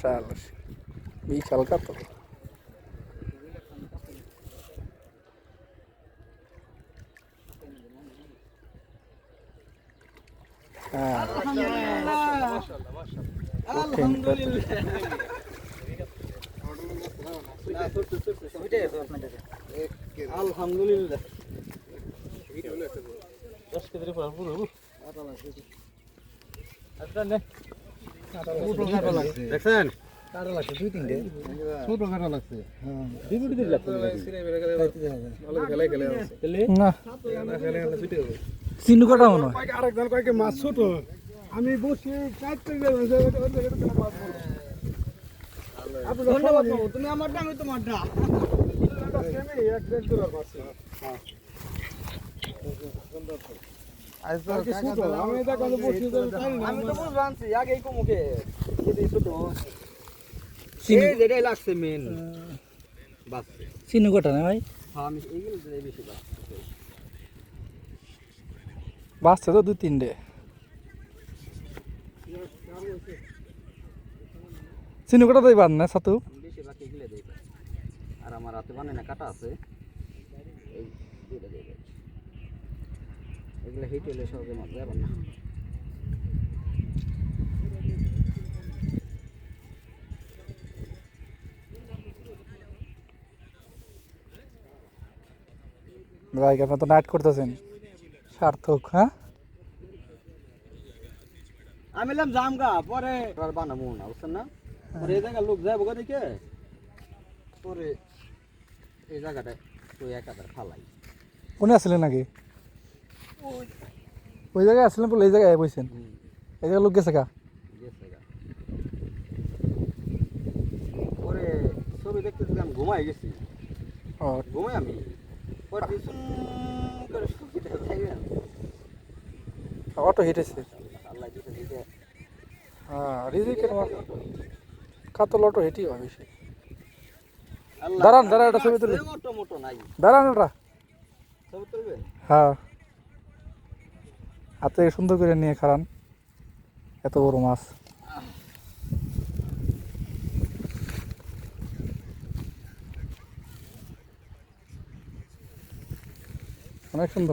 শাবাশ, বিশাল কাতল। আলহামদুলিল্লাহ। দেখছেন কাটা লাগছে, দুই তিনটে ছোট কাটা লাগছে। হ্যাঁ, চিনু কাটা মনে হয়। আরেকজন কয়েক মাছ ছোট, আমি বসে তুমি আমার আমি তোমার ডা আমি তো বুঝলাম আগে মুখে ছোট যেটাই লাগছে মেন বাস চিনু কাটা না ভাই, আমি এইগুলো বেশি বাঁচছে তো দুই তিনটে। চিনু কাটা দেই বাদ না ছাতু, বেশি বাকি এগুলো দেই। আর আমার হাতে বানায় না কাটা আছে, এই দুইটা দেই। এগুলো হিট হলে সহজে মাছ যাবে না। ভাই আপনি তো নাইট করতেছেন, সার্থক। হ্যাঁ, আমি এলাম জামগা পরে আর বানাবো না, বুঝছেন না? পরে এই জায়গায় লোক যাবো দেখে পরে এই জায়গাটা তো একাধার ফালাই। উনি আসলেন নাকি ওই জায়গায় আসলেন বলে এই জায়গায় বসছেন? এই জায়গায় লোক গেছে গা? পরে ছবি দেখতে আমি ঘুমাই গেছি, ঘুমাই আমি পরে পিছন করে ছবিটা দেখবেন অটো হিটেছে। আল্লাহ দিতে দিতে হ্যাঁ, রিজিকের কাতল অটো হিটই হয় বেশি। দাঁড়ান দাঁড়ান, একটা ছবি তুলি। মোটো নাই, দাঁড়ান ওটা। ছবি তুলবেন? হ্যাঁ, হাতে সুন্দর করে নিয়ে খারান, এত বড় মাছ। অনেক সুন্দর।